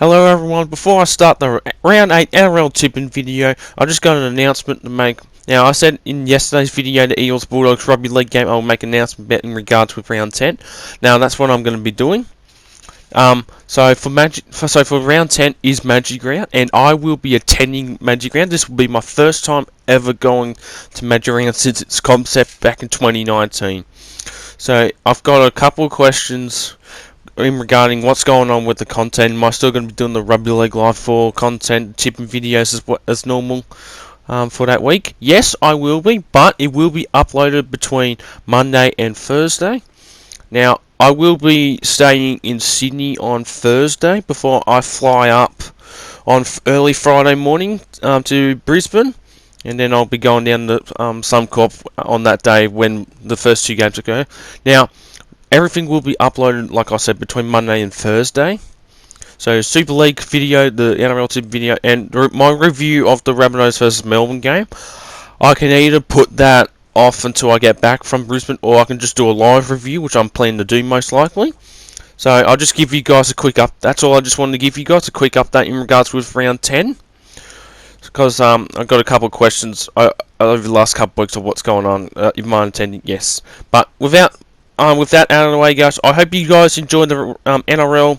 Hello everyone, before I start the round 8 NRL tipping video, I just got an announcement to make. Now, I said in yesterday's video, the Eels Bulldogs rugby league game, I'll make an announcement in regards with round 10. Now, that's what I'm going to be doing. So for round 10 is Magic Round, and I will be attending Magic Round. This will be my first time ever going to Magic Round since its concept back in 2019. So, I've got a couple of questions regarding what's going on with the content. Am I still going to be doing the Rugby League Live 4 content, tipping videos as normal for that week? Yes, I will be, but it will be uploaded between Monday and Thursday. Now, I will be staying in Sydney on Thursday before I fly up on early Friday morning to Brisbane. And then I'll be going down to Suncorp on that day when the first two games occur. Now, everything will be uploaded, like I said, between Monday and Thursday. So, Super League video, the NRL tip video, and my review of the Rabbitohs versus Melbourne game. I can either put that off until I get back from Brisbane, or I can just do a live review, which I'm planning to do most likely. So, I'll just give you guys a quick that's all I just wanted to give you guys, a quick update in regards with round 10. Because I've got a couple of questions over the last couple of weeks of what's going on. You mind attending? Yes. But with that out of the way, guys, I hope you guys enjoyed the NRL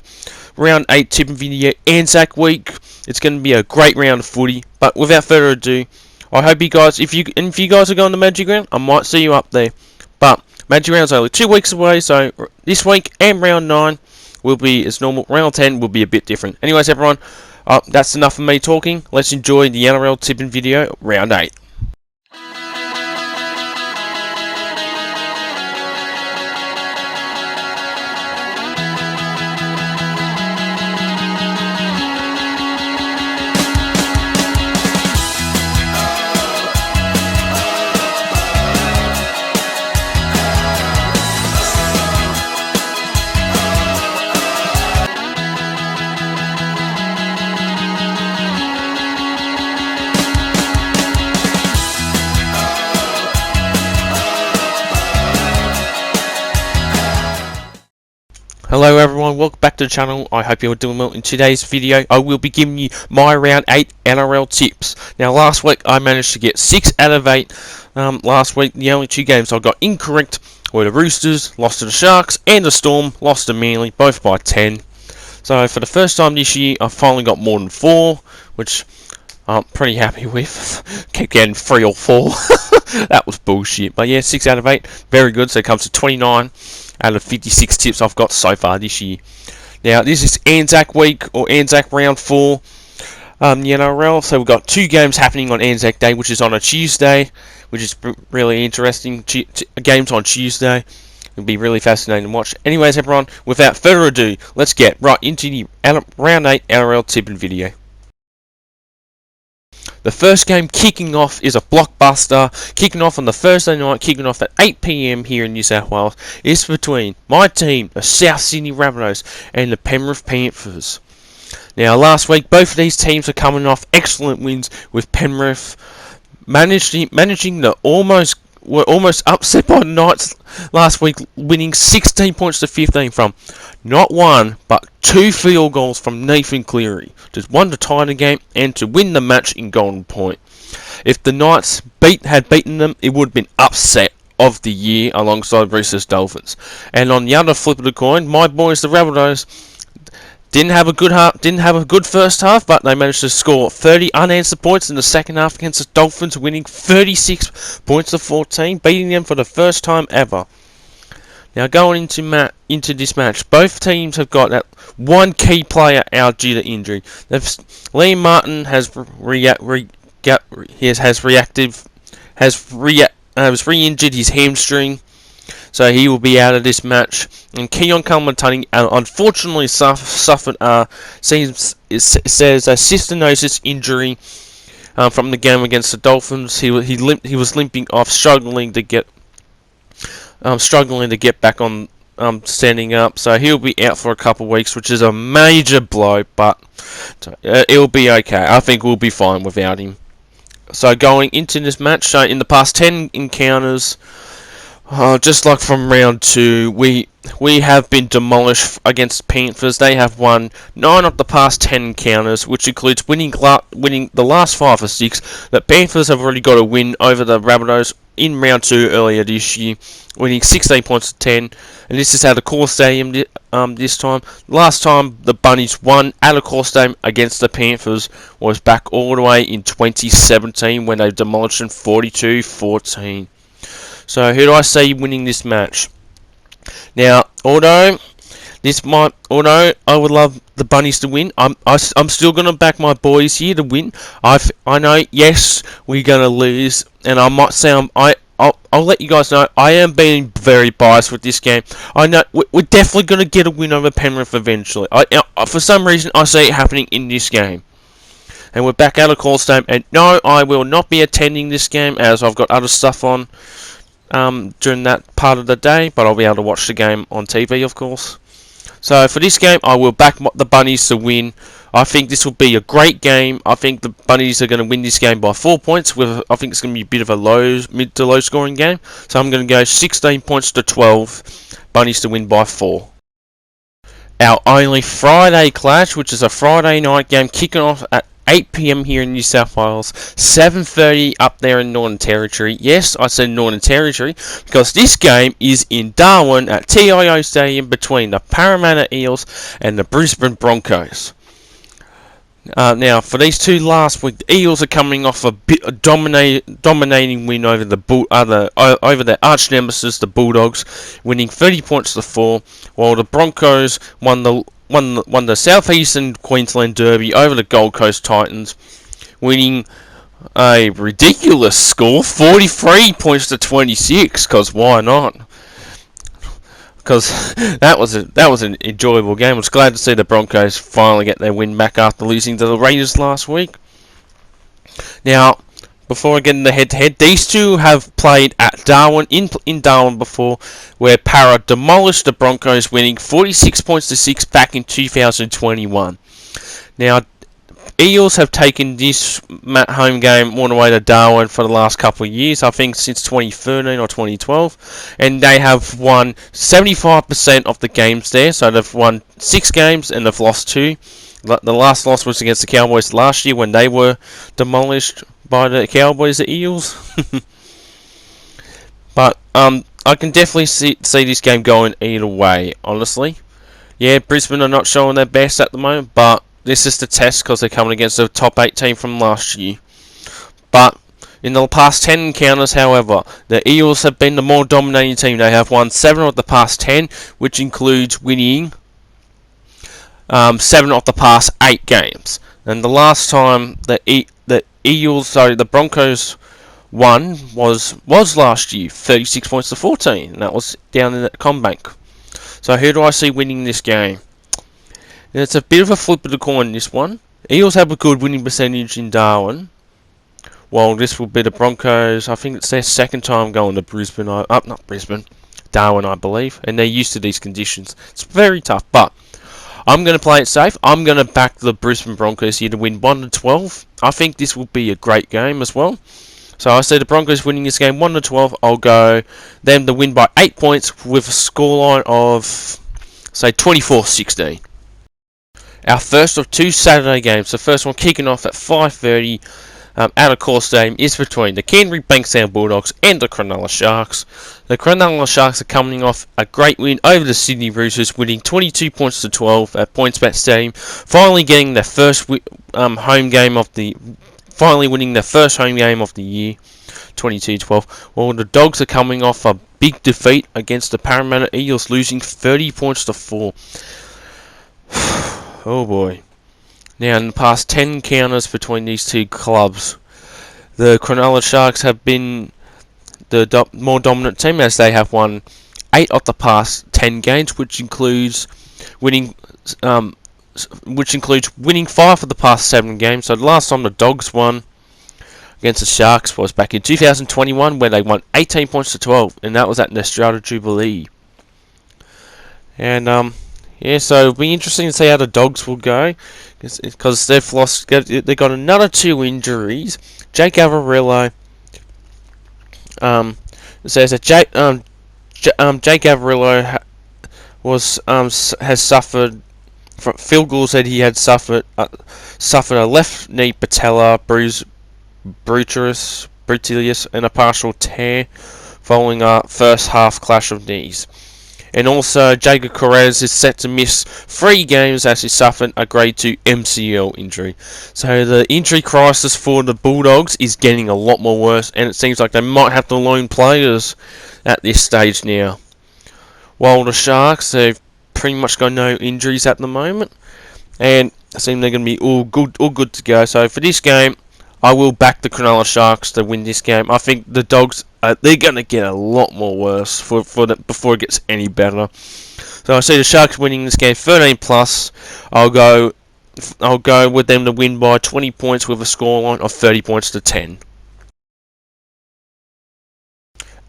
round 8 tipping video Anzac week. It's going to be a great round of footy. But without further ado, I hope you guys, if you guys are going to Magic Round, I might see you up there. But Magic Round's only 2 weeks away, so this week and round 9 will be as normal. Round 10 will be a bit different. Anyways, everyone, that's enough of me talking. Let's enjoy the NRL tipping video round 8. Hello everyone, welcome back to the channel. I hope you're doing well. In today's video, I will be giving you my round 8 NRL tips. Now, last week I managed to get 6 out of 8. Last week, the only 2 games I got incorrect were the Roosters, lost to the Sharks, and the Storm, lost to Manly, both by 10. So, for the first time this year, I finally got more than 4, which I'm pretty happy with. Kept getting 3 or 4. That was bullshit. But yeah, 6 out of 8, very good. So it comes to 29 out of 56 tips I've got so far this year. Now, this is Anzac week, or Anzac round 4, the NRL. So we've got 2 games happening on Anzac Day, which is on a Tuesday, which is really interesting. Games on Tuesday. It'll be really fascinating to watch. Anyways, everyone, without further ado, let's get right into the round 8 NRL tipping video. The first game kicking off is a blockbuster, kicking off on the Thursday night, kicking off at 8 PM here in New South Wales. It's between my team, the South Sydney Rabbitohs, and the Penrith Panthers. Now, last week, both of these teams are coming off excellent wins, with Penrith managing to were almost upset by the Knights last week, winning 16 points to 15 from not 1, but 2 field goals from Nathan Cleary. Just 1 to tie the game and to win the match in Golden Point. If the Knights had beaten them, it would have been upset of the year alongside Roosters Dolphins. And on the other flip of the coin, my boys, the Rabbitohs, didn't have a good first half, but they managed to score 30 unanswered points in the second half against the Dolphins, winning 36 points to 14, beating them for the first time ever. Now, going into this match, both teams have got that one key player out due to injury. Liam Martin has re-injured his hamstring, so he will be out of this match. And Keon Kalmatani unfortunately suffered a cystinosis injury from the game against the Dolphins. He was limping off, struggling to get back on standing up. So he'll be out for a couple of weeks, which is a major blow, but it'll be okay. I think we'll be fine without him. So going into this match, in the past 10 encounters, Just like from round 2, we have been demolished against Panthers. They have won 9 of the past 10 encounters, which includes winning the last 5 or 6. The Panthers have already got a win over the Rabbitohs in round 2 earlier this year, winning 16 points to 10. And this is at the Core Stadium this time. Last time the Bunnies won at a Core Stadium against the Panthers was back all the way in 2017 when they demolished them 42-14. So who do I see winning this match? Now, although I would love the Bunnies to win, I'm still gonna back my boys here to win. I know, yes, we're gonna lose, and I might say I'll let you guys know I am being very biased with this game. I know we're definitely gonna get a win over Penrith eventually. For some reason I see it happening in this game. And we're back out of Call Stadium, and no, I will not be attending this game as I've got other stuff on during that part of the day, but I'll be able to watch the game on TV, of course. So for this game, I will back the Bunnies to win. I think this will be a great game. I think the Bunnies are going to win this game by 4 points. I think it's going to be a bit of a mid to low scoring game. So I'm going to go 16 points to 12. Bunnies to win by 4. Our only Friday clash, which is a Friday night game, kicking off at 8 PM here in New South Wales, 7:30 up there in Northern Territory. Yes, I said Northern Territory because this game is in Darwin at TIO Stadium between the Parramatta Eels and the Brisbane Broncos. Now, for these two last week, the Eels are coming off a dominating win over over their arch nemesis, the Bulldogs, winning 30 points to 4, while the Broncos won the Southeastern Queensland Derby over the Gold Coast Titans, winning a ridiculous score, 43 points to 26. Because why not? Because that was an enjoyable game. I was glad to see the Broncos finally get their win back after losing to the Raiders last week. Now, before I get in the head-to-head, these two have played at Darwin in Darwin before, where Para demolished the Broncos, winning 46 points to 6 back in 2021. Now, Eels have taken this home game all the way to Darwin for the last couple of years, I think since 2013 or 2012, and they have won 75% of the games there, so they've won 6 games and they've lost 2. The last loss was against the Cowboys last year when they were demolished by the Cowboys, the Eels. But I can definitely see this game going either way, honestly. Yeah, Brisbane are not showing their best at the moment, but this is the test because they're coming against the top 8 team from last year. But in the past 10 encounters, however, the Eels have been the more dominating team. They have won 7 of the past 10, which includes winning 7 of the past 8 games. And the last time the Broncos won was last year, 36 points to 14, and that was down in the Combank. So who do I see winning this game? And it's a bit of a flip of the coin, this one. Eels have a good winning percentage in Darwin, while this will be the Broncos. I think it's their second time going to Brisbane. Not Brisbane, Darwin, I believe, and they're used to these conditions. It's very tough, but I'm going to play it safe. I'm going to back the Brisbane Broncos here to win 1-12. I think this will be a great game as well. So I see the Broncos winning this game 1-12. I'll go them to win by 8 points with a scoreline of, say, 24-16. Our first of 2 Saturday games. The first one kicking off at 5:30 at a Core Stadium is between the Canterbury Bankstown Bulldogs and the Cronulla Sharks. The Cronulla Sharks are coming off a great win over the Sydney Roosters, winning 22 points to 12 at PointsBet Stadium, finally getting their first home game of the. Finally winning their first home game of the year, 22-12. While the Dogs are coming off a big defeat against the Parramatta Eels, losing 30 points to 4. Oh boy. Now, in the past 10 encounters between these two clubs, the Cronulla Sharks have been the more dominant team, as they have won 8 of the past 10 games, which includes winning 5 of the past 7 games. So the last time the Dogs won against the Sharks was back in 2021, where they won 18 points to 12, and that was at Nesstrata Jubilee. And yeah, so it'll be interesting to see how the Dogs will go, because they've got another 2 injuries. Jake Averillo says that Jake Averillo has suffered. Phil Gould said he had suffered a left knee patella brutus and a partial tear following a first half clash of knees. And also, Jacob Corrales is set to miss 3 games as he suffered a grade 2 MCL injury. So the injury crisis for the Bulldogs is getting a lot more worse, and it seems like they might have to loan players at this stage now. While the Sharks, they've pretty much got no injuries at the moment, and it seems they're going to be all good to go. So for this game, I will back the Cronulla Sharks to win this game. I think the Dogs, they're going to get a lot more worse before it gets any better. So I see the Sharks winning this game 13+. I'll go with them to win by 20 points with a scoreline of 30 points to 10.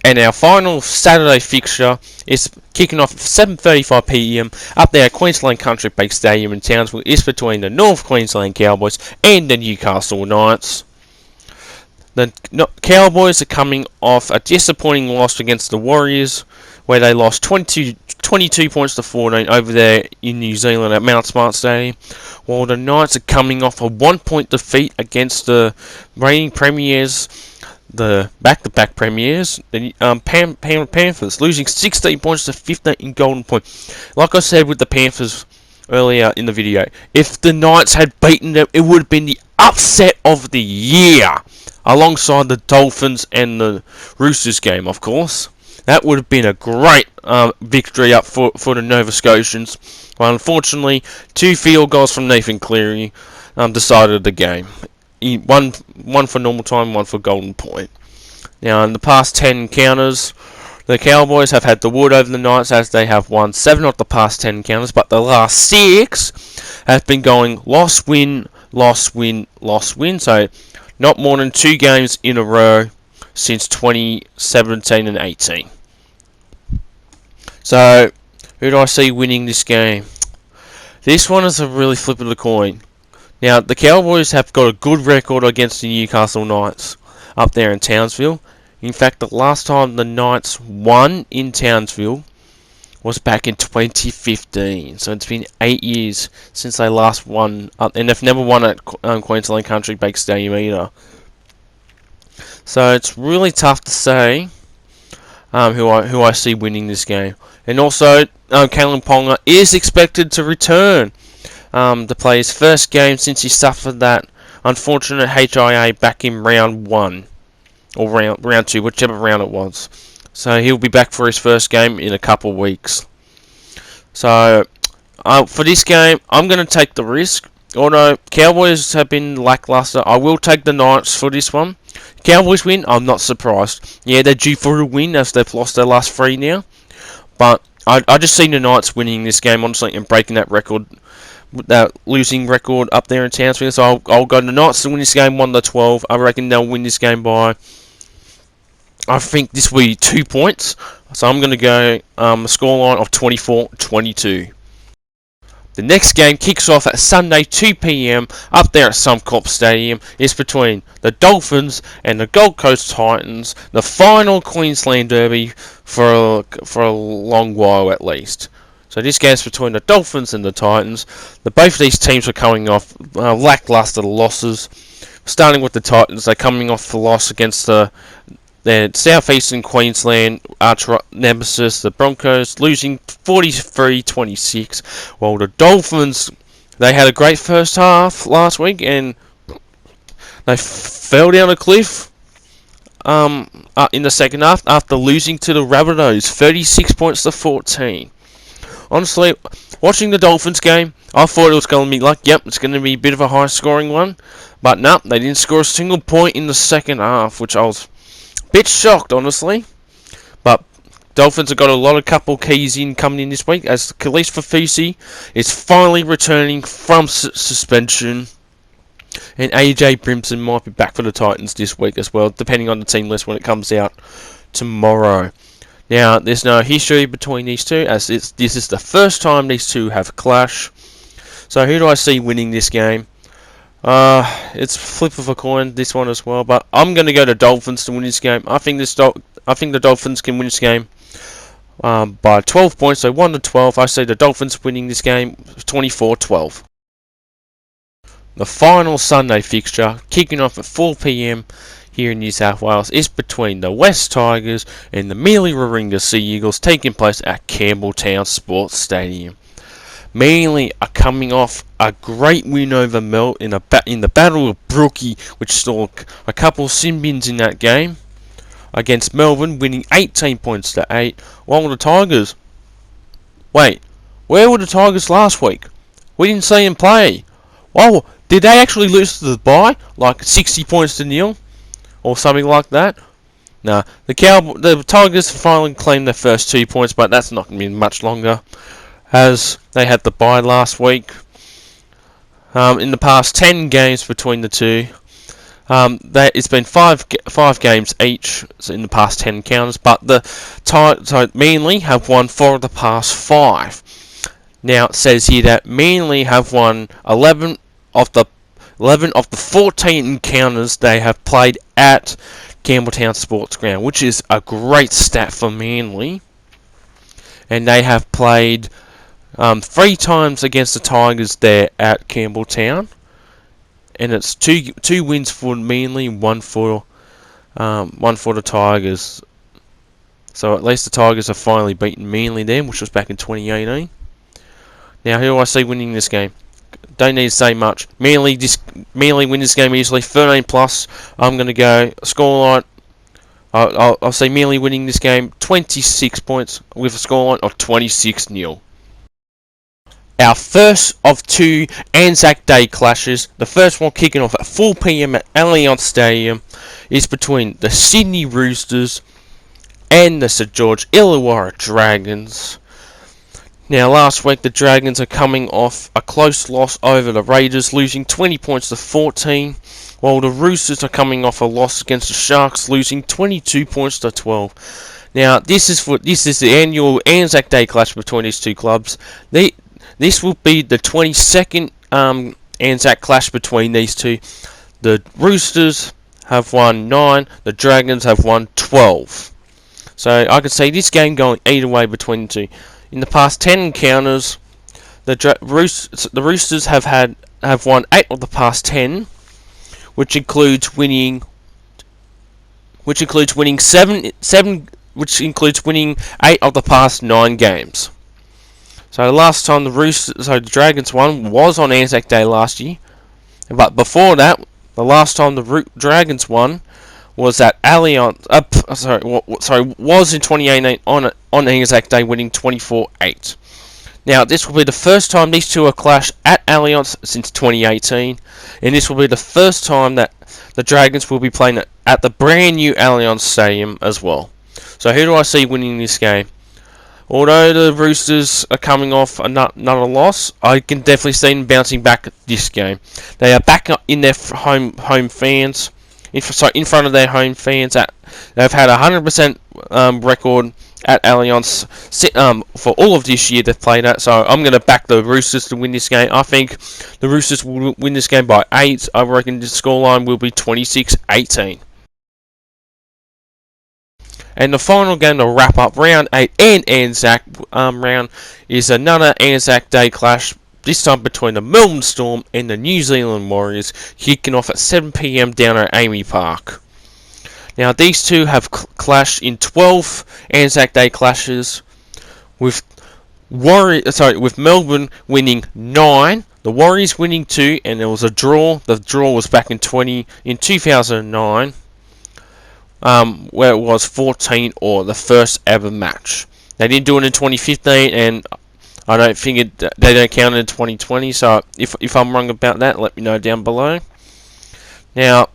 And our final Saturday fixture is kicking off at 7:35 p.m. up there at Queensland Country Bank Stadium in Townsville. It's between the North Queensland Cowboys and the Newcastle Knights. The Cowboys are coming off a disappointing loss against the Warriors, where they lost 22 points to 14 over there in New Zealand at Mount Smart Stadium, while the Knights are coming off a 1-point defeat against the reigning premiers, the back-to-back premiers, the Panthers, losing 16 points to 15 in Golden Point. Like I said with the Panthers earlier in the video, if the Knights had beaten them, it would have been the upset of the year, alongside the Dolphins and the Roosters game, of course. That would have been a great victory up for the Nova Scotians. Well, unfortunately, 2 field goals from Nathan Cleary decided the game. One for normal time, one for Golden Point. Now, in the past 10 encounters, the Cowboys have had the wood over the Knights as they have won 7 of the past 10 encounters, but the last 6 have been going loss, win, loss, win, loss, win. So, not more than 2 games in a row since 2017 and 18. So, who do I see winning this game? This one is a really flip of the coin. Now, the Cowboys have got a good record against the Newcastle Knights up there in Townsville. In fact, the last time the Knights won in Townsville was back in 2015. So it's been 8 years since they last won, and they've never won at Queensland Country Bank Stadium either. So it's really tough to say who I see winning this game. And also, Kalen Ponga is expected to return to play his first game since he suffered that unfortunate HIA back in round 1 or round 2, whichever round it was. So he'll be back for his first game in a couple of weeks. So for this game, I'm going to take the risk. Although Cowboys have been lackluster, I will take the Knights for this one. Cowboys win, I'm not surprised. Yeah, they're due for a win as they've lost their last 3 now. But I just see the Knights winning this game, honestly, and breaking that record, that losing record up there in Townsville. So I'll go to the Knights to win this game 1-12. I reckon they'll win this game by, I think this will be 2 points. So I'm going to go a scoreline of 24-22. The next game kicks off at Sunday 2 p.m. up there at Suncorp Stadium. It's between the Dolphins and the Gold Coast Titans, the final Queensland Derby for a long while at least. So this game's between the Dolphins and the Titans. Both of these teams are coming off lackluster losses. Starting with the Titans, they're coming off the loss against their southeastern Queensland arch nemesis, the Broncos, losing 43-26. While the Dolphins, they had a great first half last week and they fell down a cliff in the second half after losing to the Rabbitohs 36 points to 14. Honestly, watching the Dolphins game, I thought it was going to be like, yep, it's going to be a bit of a high scoring one. But no, they didn't score a single point in the second half, which I was bit shocked, honestly. But Dolphins have got a couple keys in coming in this week, as Khalif Fafusi is finally returning from suspension, and AJ Brimson might be back for the Titans this week as well, depending on the team list when it comes out tomorrow. Now, there's no history between these two, as this is the first time these two have clashed. So who do I see winning this game? It's flip of a coin, this one as well, but I'm going to go to Dolphins to win this game. I think the Dolphins can win this game by 12 points, so 1-12. I see the Dolphins winning this game 24-12. The final Sunday fixture, kicking off at 4 p.m. here in New South Wales, is between the West Tigers and the Manly Warringah Sea Eagles, taking place at Campbelltown Sports Stadium. Manly are coming off a great win over Mel in the Battle of Brookie, which saw a couple of sin bins in that game, against Melbourne, winning 18 points to 8, while the Tigers... Wait, where were the Tigers last week? We didn't see them play. Oh, did they actually lose to the bye? Like 60 points to 0? Or something like that? Nah, the Tigers finally claimed their first 2 points, but that's not going to be much longer, as they had the bye last week. In the past 10 games between the two, it's been five games each in the past 10 encounters, but the Manly have won 4 of the past 5. Now it says here that Manly have won 11 of the 14 encounters they have played at Campbelltown Sports Ground, which is a great stat for Manly. And they have played 3 times against the Tigers there at Campbelltown. And it's two wins for Manly, one for the Tigers. So at least the Tigers have finally beaten Manly there, which was back in 2018. Now who do I see winning this game? Don't need to say much. Manly win this game easily, 13 plus. I'm going to go scoreline. I'll say Manly winning this game 26 points with a scoreline of 26-0. Our first of 2 Anzac Day clashes, the first one kicking off at 4 p.m. at Allianz Stadium, is between the Sydney Roosters and the St George Illawarra Dragons. Now last week the Dragons are coming off a close loss over the Raiders, losing 20 points to 14, while the Roosters are coming off a loss against the Sharks, losing 22 points to 12. Now this is the annual Anzac Day clash between these two clubs. This will be the 22nd Anzac clash between these two. The Roosters have won 9, the Dragons have won 12. So I could see this game going either way between the two. In the past 10 encounters, the Roosters have won 8 of the past 10, which includes winning 8 of the past 9 games. So the last time the Dragons won was on Anzac Day last year, but before that, the last time the Dragons won was at Allianz. Was in 2018 on Anzac Day, winning 24-8. Now this will be the first time these two are clashed at Allianz since 2018, and this will be the first time that the Dragons will be playing at the brand new Allianz Stadium as well. So who do I see winning this game? Although the Roosters are coming off another loss, I can definitely see them bouncing back at this game. They are back in their home fans, in front of their home fans. They've had a 100% record at Allianz for all of this year they've played at. So I'm going to back the Roosters to win this game. I think the Roosters will win this game by 8. I reckon the scoreline will be 26-18. And the final game to wrap up round 8 and Anzac round is another Anzac Day clash, this time between the Melbourne Storm and the New Zealand Warriors, kicking off at 7 p.m. down at Amy Park. Now these two have clashed in 12 Anzac Day clashes, with Melbourne winning 9, the Warriors winning 2, and there was a draw. The draw was back in 2009. Where it was 14-all, the first ever match. They didn't do it in 2015, and I don't think they don't count it in 2020. So if I'm wrong about that, let me know down below. Now,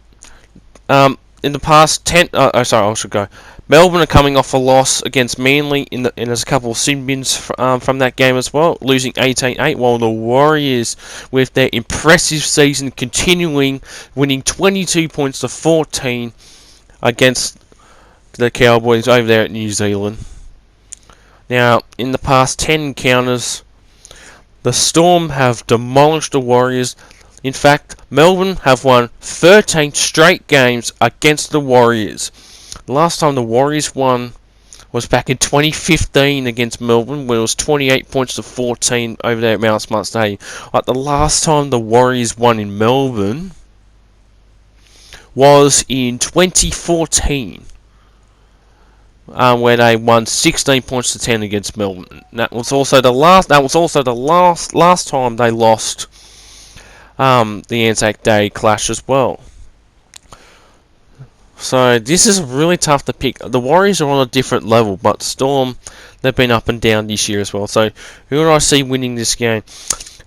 in the past 10, I should go. Melbourne are coming off a loss against Manly, and there's a couple of sin bins from that game as well, losing 18-8, while the Warriors, with their impressive season continuing, winning 22 points to 14 against the Cowboys over there at New Zealand. Now, in the past 10 encounters, the Storm have demolished the Warriors. In fact, Melbourne have won 13 straight games against the Warriors. The last time the Warriors won was back in 2015 against Melbourne, where it was 28 points to 14 over there at Mount Smart Stadium. Like, the last time the Warriors won in Melbourne was in 2014, where they won 16 points to 10 against Melbourne. That was also the last. That was also the last time they lost the Anzac Day clash as well. So this is really tough to pick. The Warriors are on a different level, but Storm, they've been up and down this year as well. So who do I see winning this game?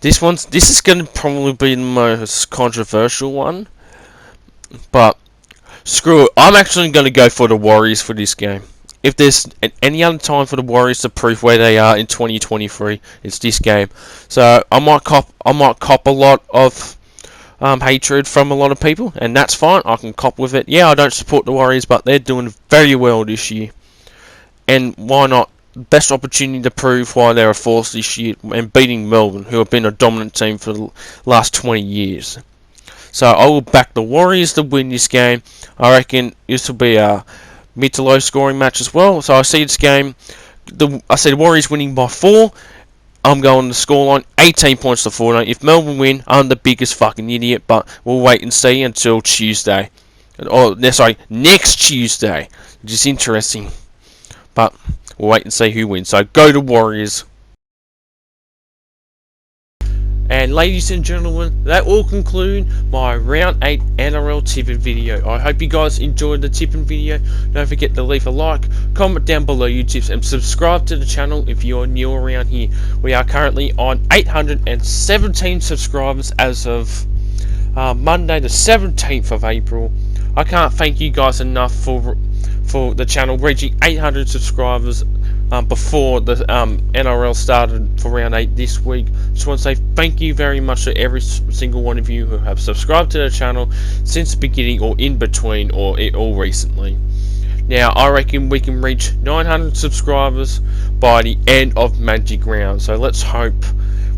This is going to probably be the most controversial one, but screw it. I'm actually going to go for the Warriors for this game. If there's any other time for the Warriors to prove where they are in 2023, it's this game. So I might cop a lot of hatred from a lot of people, and that's fine. I can cop with it. Yeah, I don't support the Warriors, but they're doing very well this year, and why not? Best opportunity to prove why they're a force this year, and beating Melbourne, who have been a dominant team for the last 20 years. So I will back the Warriors to win this game. I reckon this will be a mid to low scoring match as well. So I see this game, I see the Warriors winning by 4. I'm going to scoreline 18 points to 4. If Melbourne win, I'm the biggest fucking idiot, but we'll wait and see until Tuesday. Sorry, next Tuesday, which is interesting. But we'll wait and see who wins. So go to Warriors. And ladies and gentlemen, that will conclude my Round 8 NRL tipping video. I hope you guys enjoyed the tipping video. Don't forget to leave a like, comment down below your tips, and subscribe to the channel if you're new around here. We are currently on 817 subscribers as of Monday the 17th of April. I can't thank you guys enough for the channel reaching 800 subscribers before the NRL started for round 8 this week. Just want to say thank you very much to every single one of you who have subscribed to the channel since the beginning, or in between, or recently. Now I reckon we can reach 900 subscribers by the end of Magic Round, so let's hope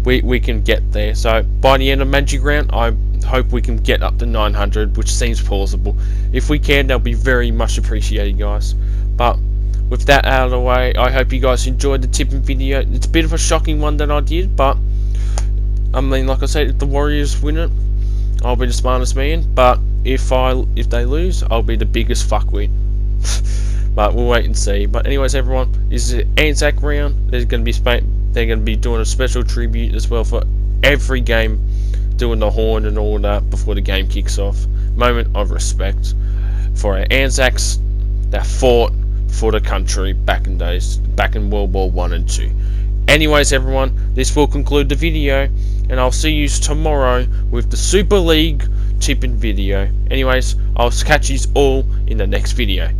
we can get there. So by the end of Magic Round, I hope we can get up to 900, which seems plausible. If we can, that'll be very much appreciated, guys. But with that out of the way, I hope you guys enjoyed the tipping video. It's a bit of a shocking one that I did, but I mean, like I said, if the Warriors win it, I'll be the smartest man. But if they lose, I'll be the biggest fuckwit. But we'll wait and see. But anyways, everyone, this is Anzac Round. They're going to be doing a special tribute as well for every game, doing the horn and all that before the game kicks off. Moment of respect for our Anzacs that fought for the country back in World War 1 and 2. Anyways, everyone, this will conclude the video, and I'll see you tomorrow with the Super League tipping video. Anyways, I'll catch you all in the next video.